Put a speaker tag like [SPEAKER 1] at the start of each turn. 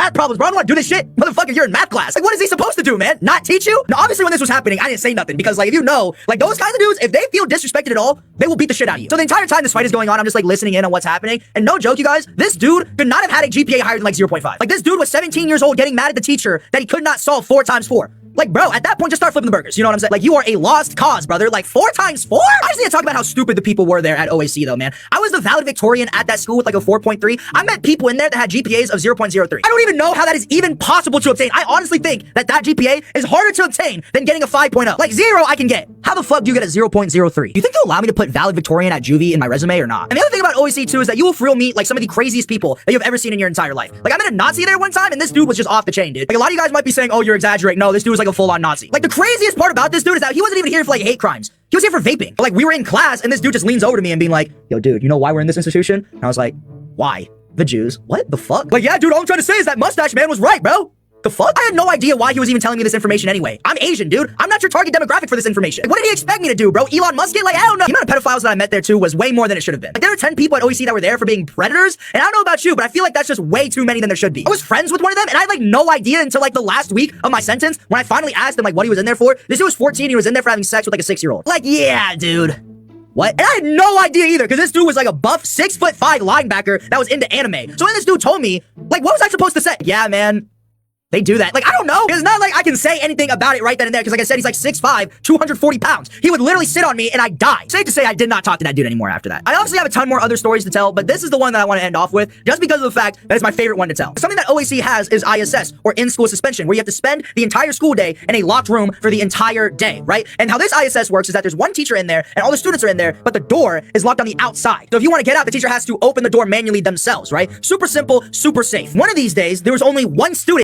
[SPEAKER 1] math problems, bro. I don't want to do this shit. Motherfucker, you're in math class. Like, what is he supposed to do, man? Not teach you? Now, obviously, when this was happening, I didn't say nothing because, like, if you know, like, those kinds of dudes, if they feel disrespected at all, they will beat the shit out of you. So the entire time this fight is going on, I'm just, like, listening in on what's happening. And no joke, you guys, this dude could not have had a GPA higher than, like, 0.5. Like, this dude was 17 years old getting mad at the teacher that he could not solve 4 times 4. Like, bro, at that point, just start flipping the burgers. You know what I'm saying? Like, you are a lost cause, brother. Like, 4 times 4? I just need to talk about how stupid the people were there at OAC, though, man. I was the valedictorian at that school with, like, a 4.3. I met people in there that had GPAs of 0.03. I don't even know how that is even possible to obtain. I honestly think that that GPA is harder to obtain than getting a 5.0. Like, 0 I can get. How the fuck do you get a 0.03? You think they'll allow me to put valedictorian at juvie in my resume or not? And the other thing about OAC, too, is that you will for real meet, like, some of the craziest people that you've ever seen in your entire life. Like, I met a Nazi there one time, and this dude was just off the chain, dude. Like, a lot of you guys might be saying, oh, you're exaggerating. No, this dude was like a full-on Nazi. Like, the craziest part about this dude is that he wasn't even here for, like, hate crimes. He was here for vaping. But, like, we were in class, and this dude just leans over to me and being like, yo, dude, you know why we're in this institution? And I was like, why? The Jews. What the fuck? Like, yeah, dude, all I'm trying to say is that mustache man was right, bro. The fuck? I had no idea why he was even telling me this information anyway. I'm Asian, dude. I'm not your target demographic for this information. Like, what did he expect me to do, bro? Elon Musk it? Like, I don't know. The amount of pedophiles that I met there, too, was way more than it should have been. Like, there were 10 people at OEC that were there for being predators, and I don't know about you, but I feel like that's just way too many than there should be. I was friends with one of them, and I had, like, no idea until, like, the last week of my sentence when I finally asked him, like, what he was in there for. This dude was 14, he was in there for having sex with, like, a 6-year-old. Like, yeah, dude. What? And I had no idea either, because this dude was like a buff 6'5" linebacker that was into anime. So when this dude told me, like, what was I supposed to say? Yeah, man. They do that. Like, I don't know. It's not like I can say anything about it right then and there, because like I said, he's like 6'5", 240 pounds. He would literally sit on me and I'd die. Safe to say, I did not talk to that dude anymore after that. I obviously have a ton more other stories to tell, but this is the one that I want to end off with, just because of the fact that it's my favorite one to tell. Something that OAC has is ISS, or in-school suspension, where you have to spend the entire school day in a locked room for the entire day, right? And how this ISS works is that there's one teacher in there, and all the students are in there, but the door is locked on the outside. So if you want to get out, the teacher has to open the door manually themselves, right? Super simple, super safe. One of these days, there was only one student